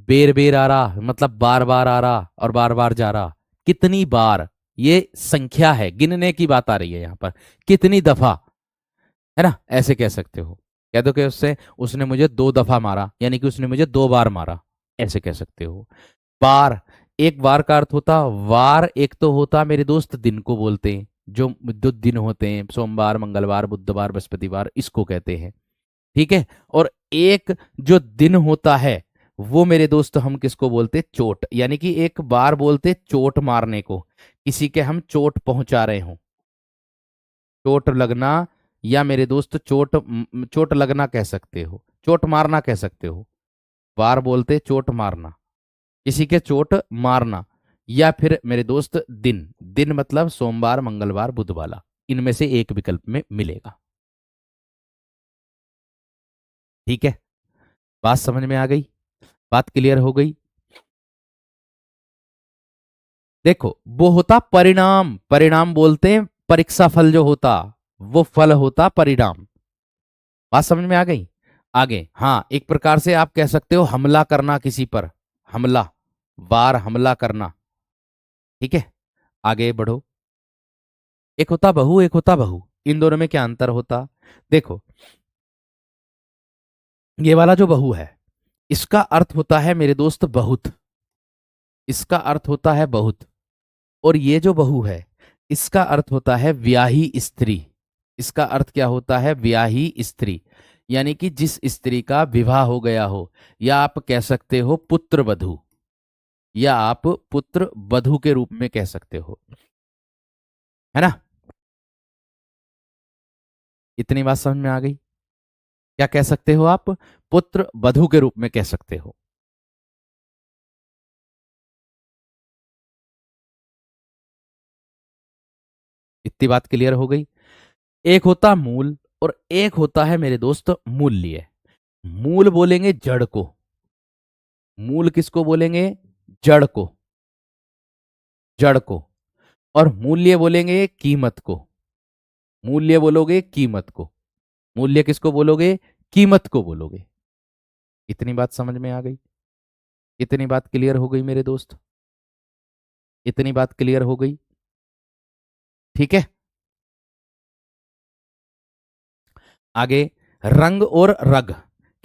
बेर बेर आ रहा, मतलब बार बार आ रहा और बार बार जा रहा। कितनी बार, ये संख्या है, गिनने की बात आ रही है यहां पर। कितनी दफा, है ना, ऐसे कह सकते हो। कह दो कि उससे, उसने मुझे 2 दफा मारा, यानी कि उसने मुझे 2 बार मारा, ऐसे कह सकते हो। बार, एक बार का अर्थ होता वार, एक तो होता मेरे दोस्त दिन को बोलते हैं, जो दो दिन होते हैं, सोमवार, मंगलवार, बुधवार, बृहस्पतिवार, इसको कहते हैं। ठीक है? और एक जो दिन होता है, वो मेरे दोस्त हम किसको बोलते? चोट, यानी कि एक बार बोलते चोट मारने को, किसी के हम चोट पहुंचा रहे हो, चोट लगना, या मेरे दोस्त चोट चोट लगना कह सकते हो, चोट मारना कह सकते हो। वार बोलते चोट मारना, किसी के चोट मारना। या फिर मेरे दोस्त दिन, दिन मतलब सोमवार, मंगलवार, बुधवार, इनमें से एक विकल्प में मिलेगा। ठीक है? बात समझ में आ गई? बात क्लियर हो गई? देखो, वो होता परिणाम, परिणाम बोलते हैं परीक्षा फल जो होता, वो फल होता परिणाम। बात समझ में आ गई? आगे, हाँ, एक प्रकार से आप कह सकते हो हमला करना किसी पर, हमला, वार, हमला करना। ठीक है, आगे बढ़ो। एक होता बहु, एक होता बहु, इन दोनों में क्या अंतर होता? देखो, ये वाला जो बहु है, इसका अर्थ होता है मेरे दोस्त बहुत, इसका अर्थ होता है बहुत। और ये जो बहु है, इसका अर्थ होता है ब्याही स्त्री। इसका अर्थ क्या होता है? ब्याही स्त्री, यानी कि जिस स्त्री का विवाह हो गया हो, या आप कह सकते हो पुत्र वधू, या आप पुत्र वधू के रूप में कह सकते हो, है ना? इतनी बात समझ में आ गई? क्या कह सकते हो आप? पुत्र वधू के रूप में कह सकते हो। इतनी बात क्लियर हो गई? एक होता मूल और एक होता है मेरे दोस्त मूल्य। मूल बोलेंगे जड़ को, मूल किसको बोलेंगे? जड़ को, जड़ को। और मूल्य बोलेंगे कीमत को, मूल्य बोलोगे कीमत को, मूल्य किसको बोलोगे? कीमत को बोलोगे। इतनी बात समझ में आ गई? इतनी बात क्लियर हो गई मेरे दोस्त? इतनी बात क्लियर हो गई? ठीक है। आगे, रंग और रग।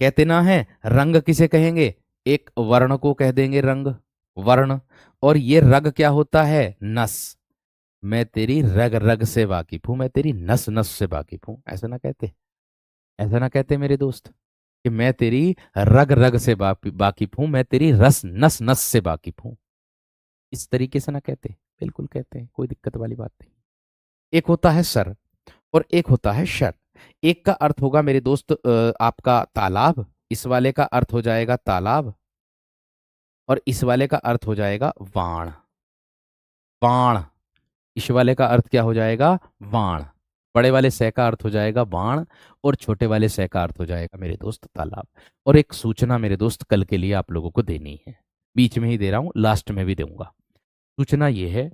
कहते ना है, रंग किसे कहेंगे? एक वर्ण को कह देंगे रंग, वर्ण। और ये रग क्या होता है? नस। मैं तेरी रग रग से वाकिफ हूं, मैं तेरी नस नस से वाकिफ हूं, ऐसा ना कहते? ऐसा ना कहते मेरे दोस्त, कि मैं तेरी रग रग से वाकिफ हूं, मैं तेरी रस नस नस से वाकिफ हूं? इस तरीके से ना कहते? बिल्कुल कहते हैं, कोई दिक्कत वाली बात नहीं। एक होता है सर और एक होता है शर। एक का अर्थ होगा मेरे दोस्त आपका तालाब, इस वाले का अर्थ हो जाएगा तालाब, और इस वाले का अर्थ हो जाएगा वाण। वाण। इस वाले का अर्थ क्या हो जाएगा? वाण। बड़े वाले से का अर्थ हो जाएगा वाण, और छोटे वाले से का अर्थ हो जाएगा मेरे दोस्त तालाब। और एक सूचना मेरे दोस्त कल के लिए आप लोगों को देनी है, बीच में ही दे रहा हूं, लास्ट में भी दूंगा। सूचना ये है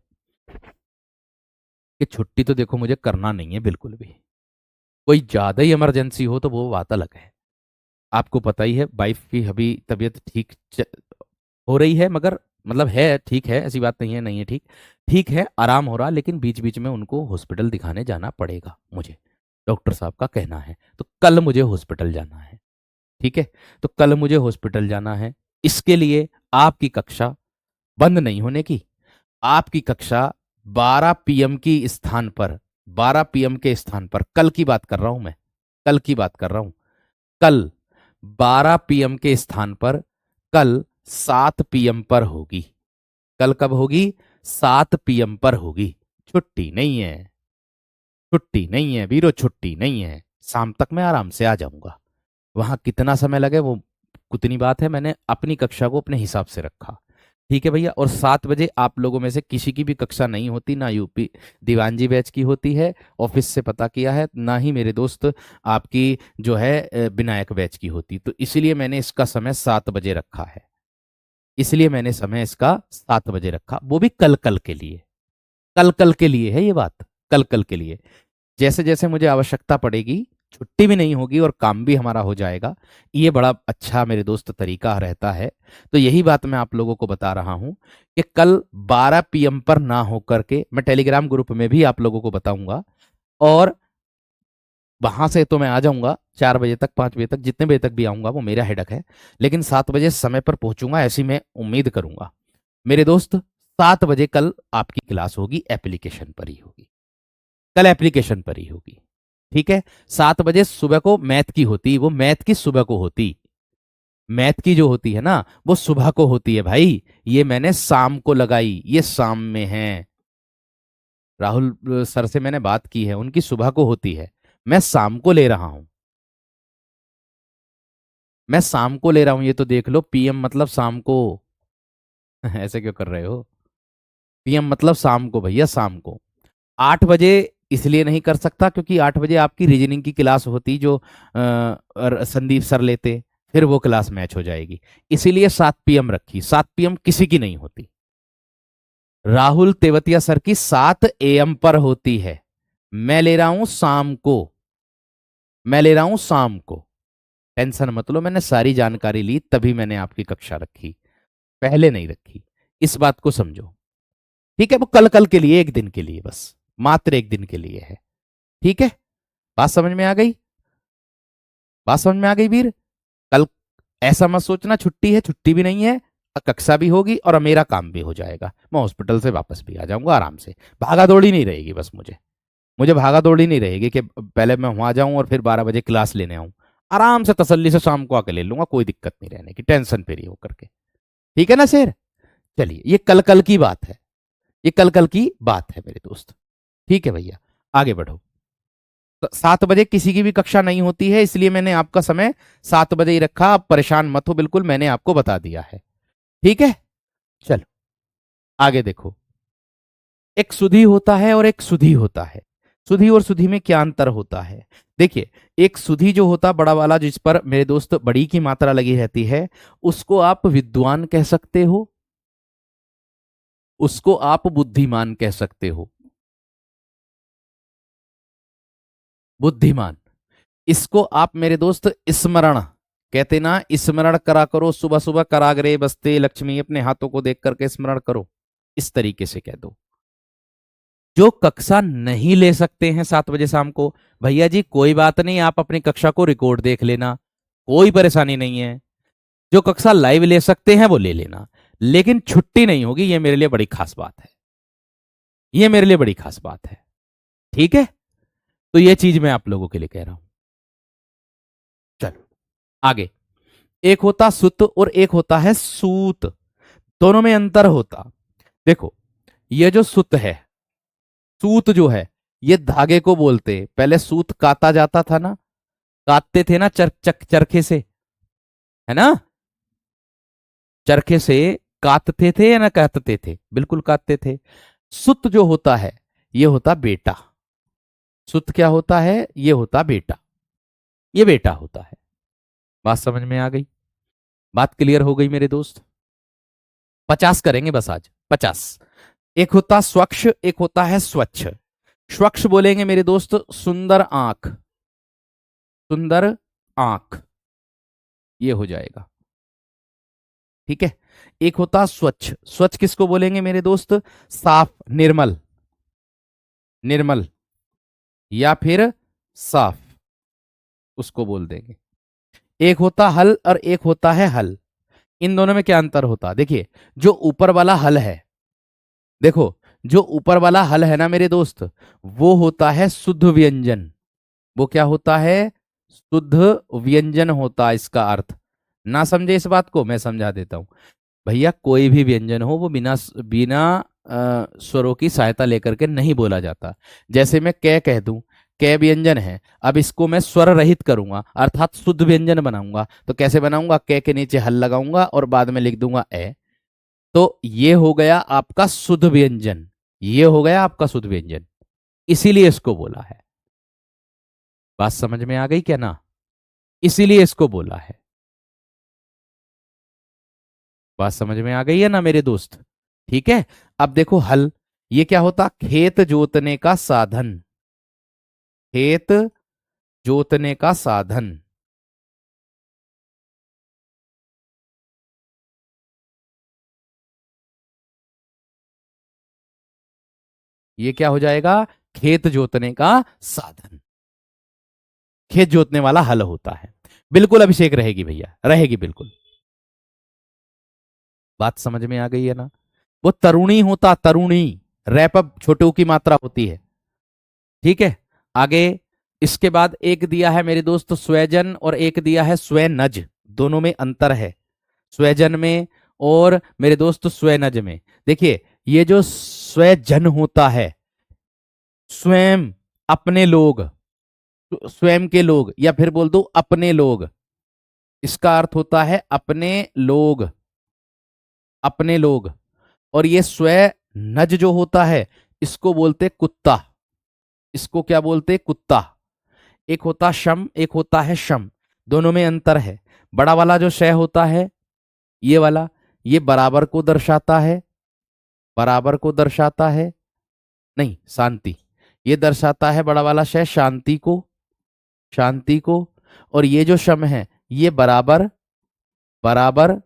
कि छुट्टी तो देखो मुझे करना नहीं है बिल्कुल भी। कोई ज्यादा ही इमरजेंसी हो तो वो बात अलग है। आपको पता ही है वाइफ की अभी तबीयत ठीक हो रही है, मगर मतलब है ठीक है, ऐसी बात नहीं है, नहीं है ठीक, ठीक है, आराम हो रहा, लेकिन बीच बीच में उनको हॉस्पिटल दिखाने जाना पड़ेगा मुझे, डॉक्टर साहब का कहना है। तो कल मुझे हॉस्पिटल जाना है। ठीक है, तो कल मुझे हॉस्पिटल जाना है। इसके लिए आपकी कक्षा बंद नहीं होने की, आपकी कक्षा 12 पीएम की स्थान पर, 12 पीएम के स्थान पर, कल की बात कर रहा हूं मैं, कल की बात कर रहा हूं, कल 12 पीएम के स्थान पर कल 7 पीएम पर होगी। कल कब होगी? 7 पीएम पर होगी। छुट्टी नहीं है, छुट्टी नहीं है वीरो, छुट्टी नहीं है। शाम तक मैं आराम से आ जाऊंगा। वहां कितना समय लगे वो उतनी बात है, मैंने अपनी कक्षा को अपने हिसाब से रखा। ठीक है भैया। और 7 बजे आप लोगों में से किसी की भी कक्षा नहीं होती, ना यूपी दीवान जी बैच की होती है, ऑफिस से पता किया है, ना ही मेरे दोस्त आपकी जो है विनायक बैच की होती। तो इसीलिए मैंने इसका समय 7 बजे रखा है, इसलिए मैंने समय इसका 7 बजे रखा, वो भी कल कल के लिए। कल कल के लिए है ये बात, कल कल के लिए। जैसे जैसे मुझे आवश्यकता पड़ेगी, छुट्टी भी नहीं होगी और काम भी हमारा हो जाएगा। ये बड़ा अच्छा मेरे दोस्त तरीका रहता है। तो यही बात मैं आप लोगों को बता रहा हूं कि कल 12 पीएम पर ना हो करके, मैं टेलीग्राम ग्रुप में भी आप लोगों को बताऊंगा, और वहां से तो मैं आ जाऊंगा 4 बजे तक, 5 बजे तक, जितने बजे तक भी आऊंगा वो मेरा हेडक है, लेकिन 7 बजे समय पर पहुंचूंगा ऐसी मैं उम्मीद करूंगा। मेरे दोस्त, 7 बजे कल आपकी क्लास होगी, एप्लीकेशन पर ही होगी, कल एप्लीकेशन पर ही होगी। ठीक है। 7 बजे सुबह को मैथ की होती, वो मैथ की सुबह को होती, मैथ की जो होती है ना वो सुबह को होती है भाई। ये मैंने शाम को लगाई, ये शाम में है। राहुल सर से मैंने बात की है, उनकी सुबह को होती है, मैं शाम को ले रहा हूं, मैं शाम को ले रहा हूं, ये तो देख लो, पीएम मतलब शाम को। ऐसे क्यों कर रहे हो? पीएम मतलब शाम को भैया, शाम को। 8 बजे इसलिए नहीं कर सकता क्योंकि 8 बजे आपकी रीजनिंग की क्लास होती, जो संदीप सर लेते, फिर वो क्लास मैच हो जाएगी। इसीलिए 7 पीएम रखी, 7 पीएम किसी की नहीं होती। राहुल तेवतिया सर की 7 एएम पर होती है। मैं ले रहा हूं शाम को, मैं ले रहा हूं शाम को। टेंशन मत लो, मैंने सारी जानकारी ली तभी मैंने आपकी कक्षा रखी, पहले नहीं रखी। इस बात को समझो। ठीक है, वो कल कल के लिए, एक दिन के लिए बस, मात्र एक दिन के लिए है। ठीक है, बात समझ में आ गई? बात समझ में आ गई वीर? कल ऐसा मत सोचना छुट्टी है, छुट्टी भी नहीं है, कक्षा भी होगी और मेरा काम भी हो जाएगा, मैं हॉस्पिटल से वापस भी आ जाऊंगा आराम से। भागा दौड़ी नहीं रहेगी बस, मुझे मुझे भागा दौड़ी नहीं रहेगी कि पहले मैं वहां जाऊं और फिर 12 बजे क्लास लेने आऊं। आराम से तसल्ली से शाम को आके ले लूंगा, कोई दिक्कत नहीं रहने की, टेंशन फ्री होकर के। ठीक है ना शेर? चलिए, ये कल कल की बात है, ये कल कल की बात है मेरे दोस्त। ठीक है भैया, आगे बढ़ो। तो 7 बजे किसी की भी कक्षा नहीं होती है, इसलिए मैंने आपका समय 7 बजे ही रखा। आप परेशान मत हो बिल्कुल, मैंने आपको बता दिया है। ठीक है, चलो आगे देखो। एक सुधी होता है और एक सुधी होता है। सुधी और सुधी में क्या अंतर होता है? देखिए, एक सुधी जो होता बड़ा वाला, जिस पर मेरे दोस्त बड़ी की मात्रा लगी रहती है, उसको आप विद्वान कह सकते हो, उसको आप बुद्धिमान कह सकते हो। बुद्धिमान। इसको आप मेरे दोस्त स्मरण कहते ना, स्मरण करा करो सुबह सुबह, कराग्रे बसते लक्ष्मी, अपने हाथों को देख करके स्मरण करो, इस तरीके से कह दो। जो कक्षा नहीं ले सकते हैं 7 बजे शाम को, भैया जी कोई बात नहीं, आप अपनी कक्षा को रिकॉर्ड देख लेना, कोई परेशानी नहीं है। जो कक्षा लाइव ले सकते हैं वो ले लेना, लेकिन छुट्टी नहीं होगी, ये मेरे लिए बड़ी खास बात है, ये मेरे लिए बड़ी खास बात है। ठीक है, तो ये चीज मैं आप लोगों के लिए कह रहा हूं। चलो आगे। एक होता सुत और एक होता है सूत, दोनों में अंतर होता। देखो, ये जो सुत है, सूत जो है, ये धागे को बोलते। पहले सूत काता जाता था ना, काटते थे ना चरखे से, है ना, चरखे से काटते थे या ना काटते थे, बिल्कुल काटते थे। सुत जो होता है, ये होता बेटा। सुत क्या होता है, ये होता बेटा, ये बेटा होता है। बात समझ में आ गई, बात क्लियर हो गई मेरे दोस्त। 50 करेंगे बस आज, 50। एक होता स्वच्छ, एक होता है स्वच्छ। स्वच्छ बोलेंगे मेरे दोस्त सुंदर आंख, सुंदर आंख, ये हो जाएगा। ठीक है, एक होता स्वच्छ। स्वच्छ किसको बोलेंगे मेरे दोस्त, साफ, निर्मल, निर्मल या फिर साफ, उसको बोल देंगे। एक होता हल और एक होता है हल। इन दोनों में क्या अंतर होता, देखिए, जो ऊपर वाला हल है, देखो, जो ऊपर वाला हल है ना मेरे दोस्त, वो होता है शुद्ध व्यंजन। वो क्या होता है, शुद्ध व्यंजन होता है। इसका अर्थ ना समझे इस बात को, मैं समझा देता हूं। भैया कोई भी व्यंजन हो, वो बिना बिना स्वरों की सहायता लेकर के नहीं बोला जाता। जैसे मैं कै कह दूं, कै व्यंजन है, अब इसको मैं स्वर रहित करूंगा, अर्थात शुद्ध व्यंजन बनाऊंगा, तो कैसे बनाऊंगा, कै के नीचे हल लगाऊंगा और बाद में लिख दूंगा ए, तो ये हो गया आपका शुद्ध व्यंजन, ये हो गया आपका शुद्ध व्यंजन, इसीलिए इसको बोला है। बात समझ में आ गई क्या ना, इसीलिए इसको बोला है। बात समझ में आ गई है ना मेरे दोस्त। ठीक है, अब देखो हल, ये क्या होता, खेत जोतने का साधन, खेत जोतने का साधन। ये क्या हो जाएगा, खेत जोतने का साधन, खेत जोतने वाला हल होता है। बिल्कुल अभिषेक रहेगी भैया, रहेगी बिल्कुल। बात समझ में आ गई है ना। वो तरुणी होता, तरुणी, रैप अप छोटू की मात्रा होती है। ठीक है, आगे इसके बाद एक दिया है मेरे दोस्त स्वैजन और एक दिया है स्वैनज, दोनों में अंतर है, स्वैजन में और मेरे दोस्त स्वैनज में। देखिए, ये जो स्वैजन होता है, स्वयं, अपने लोग, स्वयं के लोग, या फिर बोल दो अपने लोग, इसका अर्थ होता है अपने लोग, अपने लोग। और ये स्वय नज जो होता है, इसको बोलते कुत्ता, इसको क्या बोलते, कुत्ता। एक होता शम, एक होता है शम, दोनों में अंतर है। बड़ा वाला जो शय होता है, ये वाला, ये बराबर को दर्शाता है, बराबर को दर्शाता है, नहीं शांति, ये दर्शाता है बड़ा वाला शय शांति को, शांति को। और ये जो शम है, ये बराबर, बराबर,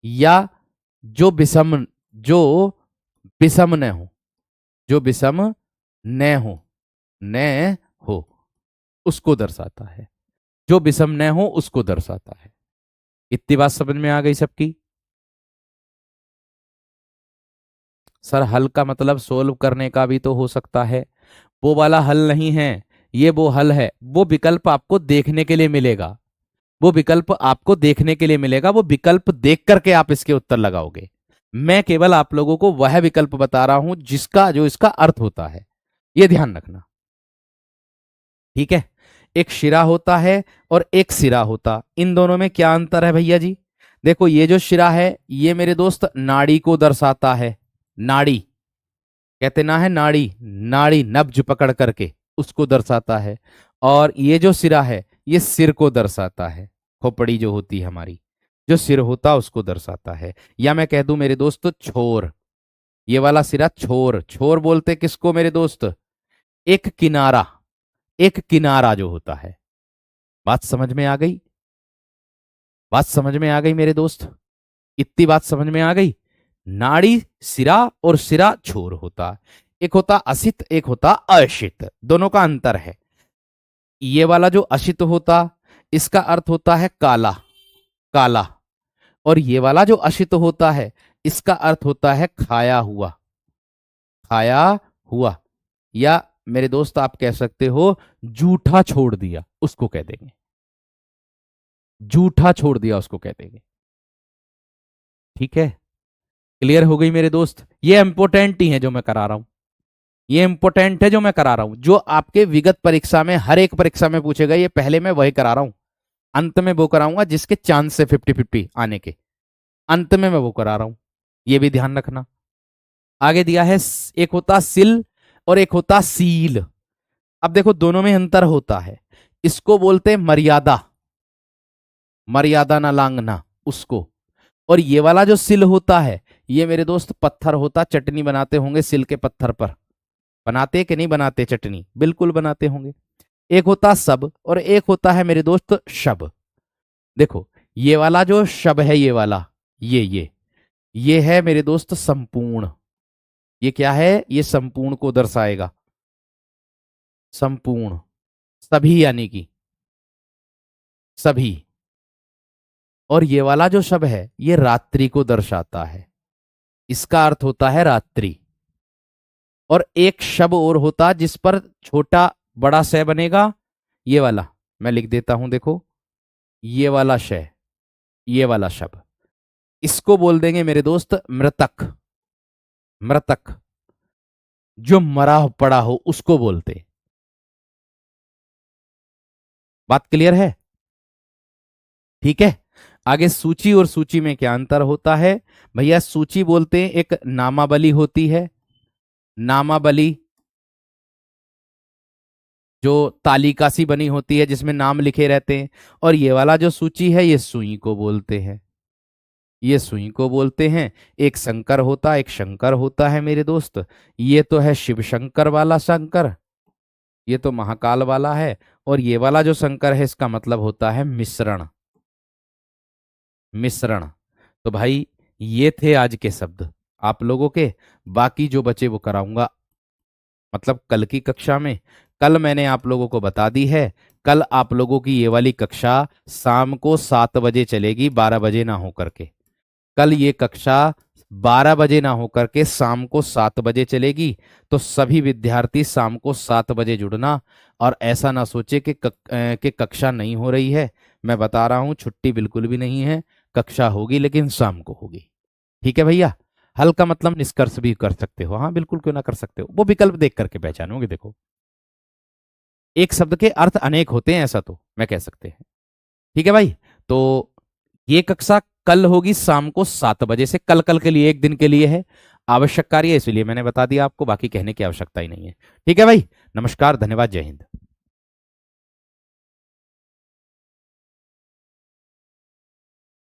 या जो विषम, जो विषम न हो, जो विषम न हो, न हो, उसको दर्शाता है, जो विषम न हो उसको दर्शाता है। इतनी बात समझ में आ गई सबकी। सर हल का मतलब सोल्व करने का भी तो हो सकता है, वो वाला हल नहीं है, ये वो हल है। वो विकल्प आपको देखने के लिए मिलेगा, वो विकल्प आपको देखने के लिए मिलेगा, वो विकल्प देख करके आप इसके उत्तर लगाओगे। मैं केवल आप लोगों को वह विकल्प बता रहा हूं जिसका, जो इसका अर्थ होता है, ये ध्यान रखना। ठीक है, एक शिरा होता है और एक सिरा होता, इन दोनों में क्या अंतर है भैया जी। देखो, ये जो शिरा है, ये मेरे दोस्त नाड़ी को दर्शाता है, नाड़ी कहते ना है, नाड़ी, नाड़ी नब्ज पकड़ करके उसको दर्शाता है। और ये जो सिरा है, ये सिर को दर्शाता है, खोपड़ी जो होती है हमारी, जो सिर होता है उसको दर्शाता है। या मैं कह दूं मेरे दोस्त छोर, ये वाला सिरा छोर, छोर बोलते किसको मेरे दोस्त, एक किनारा, एक किनारा जो होता है। बात समझ में आ गई। बात समझ में आ गई मेरे दोस्त? इतनी बात समझ में आ गई। नाड़ी सिरा और सिरा छोर होता है। एक होता असित, एक होता अशित, दोनों का अंतर है। ये वाला जो अशित होता, इसका अर्थ होता है काला, काला। और ये वाला जो अशित होता है, इसका अर्थ होता है खाया हुआ, खाया हुआ। या मेरे दोस्त आप कह सकते हो जूठा छोड़ दिया, उसको कह देंगे। जूठा छोड़ दिया उसको कह देंगे। ठीक है, क्लियर हो गई मेरे दोस्त? ये इंपॉर्टेंट ही है जो मैं करा रहा हूं, ये इंपॉर्टेंट है जो मैं करा रहा हूं। जो आपके विगत परीक्षा में, हर एक परीक्षा में पूछेगा, ये पहले मैं वही करा रहा हूं। अंत में वो कराऊंगा जिसके चांस से 50-50 आने के, अंत में मैं वो करा रहा हूं। ये भी ध्यान रखना। आगे दिया है एक होता सिल और एक होता सील। अब देखो दोनों में अंतर होता है। इसको बोलते हैं मर्यादा, मर्यादा ना लांघना उसको। और ये वाला जो सिल होता है, ये मेरे दोस्त पत्थर होता। चटनी बनाते होंगे सिल के पत्थर पर, बनाते कि नहीं बनाते चटनी? बिल्कुल बनाते होंगे। एक होता सब और एक होता है मेरे दोस्त शब। देखो ये वाला जो शब है, ये वाला, ये है मेरे दोस्त संपूर्ण। ये क्या है? ये संपूर्ण को दर्शाएगा, संपूर्ण, सभी, यानी कि सभी। और ये वाला जो शब है, ये रात्रि को दर्शाता है, इसका अर्थ होता है रात्रि। और एक शब और होता जिस पर छोटा बड़ा स बनेगा, ये वाला मैं लिख देता हूं, देखो ये वाला शय, ये वाला शब, इसको बोल देंगे मेरे दोस्त मृतक। मृतक, जो मरा पड़ा हो उसको बोलते। बात क्लियर है? ठीक है। आगे सूची और सूची में क्या अंतर होता है? भैया सूची बोलते हैं एक नामावली होती है, नामावली जो तालिका सी बनी होती है जिसमें नाम लिखे रहते हैं। और ये वाला जो सूची है, ये सुई को बोलते हैं, ये सुई को बोलते हैं। एक शंकर होता, एक शंकर होता है मेरे दोस्त। ये तो है शिव शंकर वाला शंकर, ये तो महाकाल वाला है। और ये वाला जो शंकर है, इसका मतलब होता है मिश्रण, मिश्रण। तो भाई ये थे आज के शब्द आप लोगों के। बाकी जो बचे वो कराऊंगा, मतलब कल की कक्षा में। कल मैंने आप लोगों को बता दी है, कल आप लोगों की ये वाली कक्षा शाम को 7 बजे चलेगी, 12 बजे ना हो करके। कल ये कक्षा 12 बजे ना हो करके शाम को 7 बजे चलेगी। तो सभी विद्यार्थी शाम को 7 बजे जुड़ना। और ऐसा ना सोचे कि कक्षा नहीं हो रही है। मैं बता रहा हूँ छुट्टी बिल्कुल भी नहीं है, कक्षा होगी लेकिन शाम को होगी। ठीक है भैया? हल का मतलब निष्कर्ष भी कर सकते हो, हाँ बिल्कुल, क्यों ना कर सकते हो, वो विकल्प देख करके पहचानोगे। देखो एक शब्द के अर्थ अनेक होते हैं, ऐसा तो मैं कह सकते हैं। ठीक है भाई? तो ये कक्षा कल होगी शाम को 7 बजे से। कल कल के लिए, एक दिन के लिए है, आवश्यक कार्य है, इसलिए मैंने बता दिया आपको, बाकी कहने की आवश्यकता ही नहीं है। ठीक है भाई? नमस्कार, धन्यवाद, जय हिंद।